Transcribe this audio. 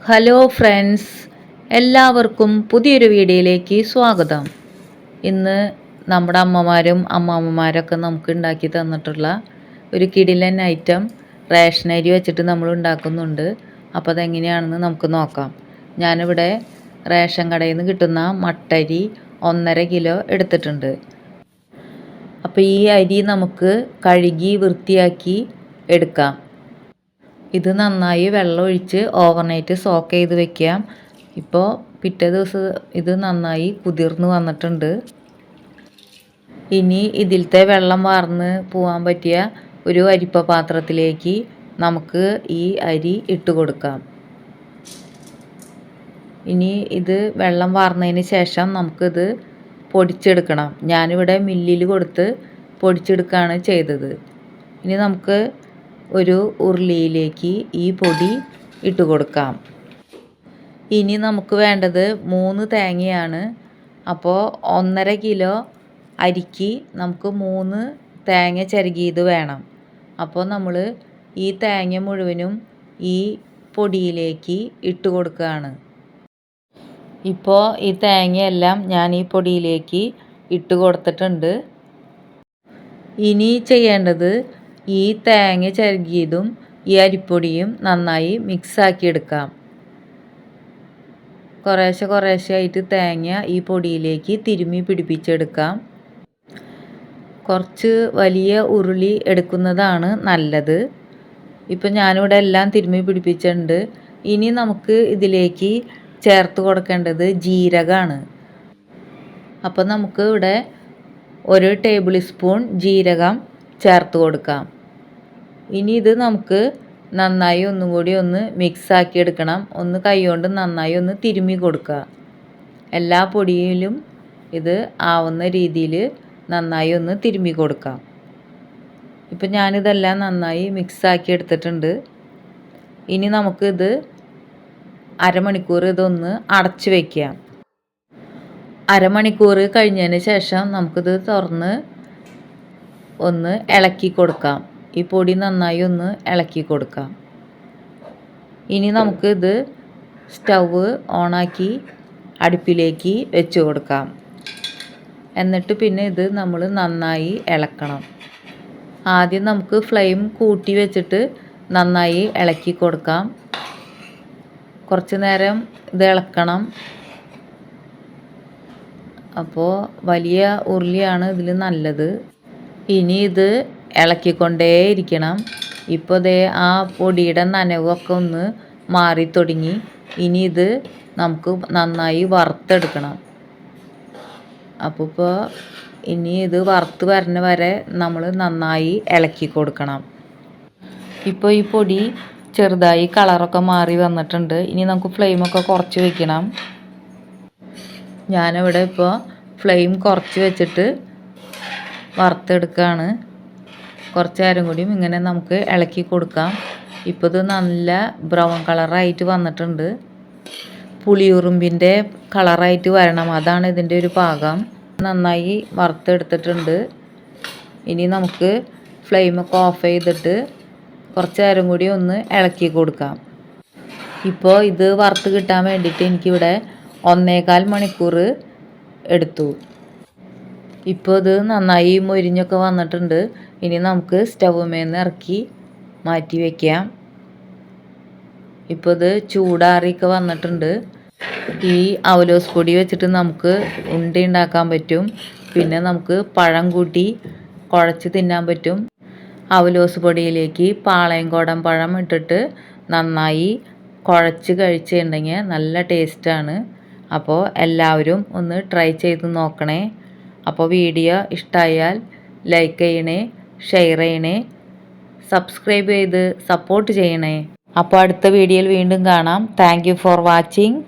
Hello friends, എല്ലാവർക്കും പുതിയൊരു വീഡിയോയിലേക്ക് സ്വാഗതം. ഇന്ന് നമ്മുടെ അമ്മമാരും അമ്മാമ്മമാരൊക്കെ നമുക്ക് ഉണ്ടാക്കി തന്നിട്ടുള്ള ഒരു കിടിലൻ ഐറ്റം റേഷൻ അരി വെച്ചിട്ട് നമ്മൾ ഉണ്ടാക്കുന്നുണ്ട്. അപ്പോൾ അതെങ്ങനെയാണെന്ന് നമുക്ക് നോക്കാം. ഞാനിവിടെ റേഷൻ കടയിൽ നിന്ന് കിട്ടുന്ന മട്ടരി 1.5 കിലോ എടുത്തിട്ടുണ്ട്. അപ്പോൾ ഈ അരി നമുക്ക് കഴുകി വൃത്തിയാക്കി എടുക്കാം. ഇത് നന്നായി വെള്ളം ഒഴിച്ച് ഓവർനൈറ്റ് സോക്ക് ചെയ്ത് വെക്കാം. ഇപ്പോൾ പിറ്റേ ദിവസം ഇത് നന്നായി കുതിർന്ന് വന്നിട്ടുണ്ട്. ഇനി ഇതിലത്തെ വെള്ളം വാർന്ന് പോകാൻ പറ്റിയ ഒരു അരിപ്പ പാത്രത്തിലേക്ക് നമുക്ക് ഈ അരി ഇട്ട് കൊടുക്കാം. ഇനി ഇത് വെള്ളം വാർന്നതിന് ശേഷം നമുക്കിത് പൊടിച്ചെടുക്കണം. ഞാനിവിടെ മില്ലിൽ കൊടുത്ത് പൊടിച്ചെടുക്കുകയാണ് ചെയ്തത്. ഇനി നമുക്ക് ഒരു ഉരുളിയിലേക്ക് ഈ പൊടി ഇട്ട് കൊടുക്കാം. ഇനി നമുക്ക് വേണ്ടത് 3 തേങ്ങയാണ്. അപ്പോൾ 1.5 കിലോ അരിക്ക് നമുക്ക് 3 തേങ്ങ ചിരകിയത് വേണം. അപ്പോൾ നമ്മൾ ഈ തേങ്ങ മുഴുവനും ഈ പൊടിയിലേക്ക് ഇട്ട് കൊടുക്കുകയാണ്. ഇപ്പോൾ ഈ തേങ്ങയെല്ലാം ഞാൻ ഈ പൊടിയിലേക്ക് ഇട്ട് കൊടുത്തിട്ടുണ്ട്. ഇനി ചെയ്യേണ്ടത് ഈ തേങ്ങ ചിരകിയതും ഈ അരിപ്പൊടിയും നന്നായി മിക്സാക്കി എടുക്കാം. കുറേശ്ശെ ആയിട്ട് തേങ്ങ ഈ പൊടിയിലേക്ക് തിരുമ്മി പിടിപ്പിച്ചെടുക്കാം. കുറച്ച് വലിയ ഉരുളി എടുക്കുന്നതാണ് നല്ലത്. ഇപ്പം ഞാനിവിടെ എല്ലാം തിരുമ്മി പിടിപ്പിച്ചിട്ടുണ്ട്. ഇനി നമുക്ക് ഇതിലേക്ക് ചേർത്ത് കൊടുക്കേണ്ടത് ജീരകമാണ്. അപ്പോൾ നമുക്ക് ഇവിടെ 1 ടേബിൾ സ്പൂൺ ജീരകം ചേർത്ത് കൊടുക്കാം. ഇനി ഇത് നമുക്ക് നന്നായി ഒന്നും കൂടി ഒന്ന് മിക്സാക്കി എടുക്കണം. ഒന്ന് കൈകൊണ്ട് നന്നായി ഒന്ന് തിരുമ്മി കൊടുക്കുക. എല്ലാ പൊടിയിലും ഇത് ആവുന്ന രീതിയിൽ നന്നായി ഒന്ന് തിരുമ്മി കൊടുക്കാം. ഇപ്പം ഞാനിതെല്ലാം നന്നായി മിക്സാക്കി എടുത്തിട്ടുണ്ട്. ഇനി നമുക്കിത് അരമണിക്കൂർ ഇതൊന്ന് അടച്ച് വയ്ക്കാം. അരമണിക്കൂർ കഴിഞ്ഞതിന് ശേഷം നമുക്കിത് തുറന്ന് ഒന്ന് ഇളക്കി കൊടുക്കാം. ഈ പൊടി നന്നായി ഒന്ന് ഇളക്കി കൊടുക്കാം. ഇനി നമുക്കിത് സ്റ്റൗവ് ഓണാക്കി അടുപ്പിലേക്ക് വെച്ച് കൊടുക്കാം. എന്നിട്ട് പിന്നെ ഇത് നമ്മൾ നന്നായി ഇളക്കണം. ആദ്യം നമുക്ക് ഫ്ലെയിം കൂട്ടി വെച്ചിട്ട് നന്നായി ഇളക്കി കൊടുക്കാം. കുറച്ച് നേരം ഇത് ഇളക്കണം. അപ്പോൾ വലിയ ഉരുളിയാണ് ഇതിൽ നല്ലത്. ഇനി ഇത് ഇളക്കിക്കൊണ്ടേയിരിക്കണം. ഇപ്പോൾ ദേ ആ പൊടിയുടെ നനവൊക്കെ ഒന്ന് മാറി തുടങ്ങി. ഇനി ഇത് നമുക്ക് നന്നായി വറുത്തെടുക്കണം. അപ്പോൾ ഇനി ഇത് വറുത്ത് വരുന്ന വരെ നമ്മൾ നന്നായി ഇളക്കി കൊടുക്കണം. ഇപ്പോൾ ഈ പൊടി ചെറുതായി കളറൊക്കെ മാറി വന്നിട്ടുണ്ട്. ഇനി നമുക്ക് ഫ്ലെയിമൊക്കെ കുറച്ച് വെക്കണം. ഞാനിവിടെ ഇപ്പോൾ ഫ്ലെയിം കുറച്ച് വെച്ചിട്ട് വറുത്തെടുക്കുകയാണ്. കുറച്ച് നേരം കൂടിയും ഇങ്ങനെ നമുക്ക് ഇളക്കി കൊടുക്കാം. ഇപ്പോൾ ഇത് നല്ല ബ്രൗൺ കളറായിട്ട് വന്നിട്ടുണ്ട്. പുളിയുറുമ്പിൻ്റെ കളറായിട്ട് വരണം, അതാണ് ഇതിൻ്റെ ഒരു പാകം. നന്നായി വറുത്തെടുത്തിട്ടുണ്ട്. ഇനി നമുക്ക് ഫ്ലെയിമൊക്കെ ഓഫ് ചെയ്തിട്ട് കുറച്ച് നേരം കൂടി ഒന്ന് ഇളക്കി കൊടുക്കാം. ഇപ്പോൾ ഇത് വറുത്ത് കിട്ടാൻ വേണ്ടിയിട്ട് എനിക്കിവിടെ 1.25 മണിക്കൂർ എടുത്തു. ഇപ്പോൾ ഇത് നന്നായി മൊരിഞ്ഞൊക്കെ വന്നിട്ടുണ്ട്. ഇനി നമുക്ക് സ്റ്റൗമേന്ന് ഇറക്കി മാറ്റി വയ്ക്കാം. ഇപ്പോൾ ഇത് ചൂടാറിയൊക്കെ വന്നിട്ടുണ്ട്. ഈ അവലോസ് പൊടി വെച്ചിട്ട് നമുക്ക് ഉണ്ട ഉണ്ടാക്കാൻ പറ്റും. പിന്നെ നമുക്ക് പഴം കൂട്ടി കുഴച്ച് തിന്നാൻ പറ്റും. അവലോസ് പൊടിയിലേക്ക് പാളയംകോടൻ പഴം ഇട്ടിട്ട് നന്നായി കുഴച്ച് കഴിച്ചിട്ടുണ്ടെങ്കിൽ നല്ല ടേസ്റ്റാണ്. അപ്പോൾ എല്ലാവരും ഒന്ന് ട്രൈ ചെയ്ത് നോക്കണേ. അപ്പോൾ വീഡിയോ ഇഷ്ടമായാൽ ലൈക്ക് ചെയ്യണേ, ഷെയർ ചെയ്യണേ, സബ്സ്ക്രൈബ് ചെയ്ത് സപ്പോർട്ട് ചെയ്യണേ. അപ്പോൾ അടുത്ത വീഡിയോയിൽ വീണ്ടും കാണാം. Thank you for watching.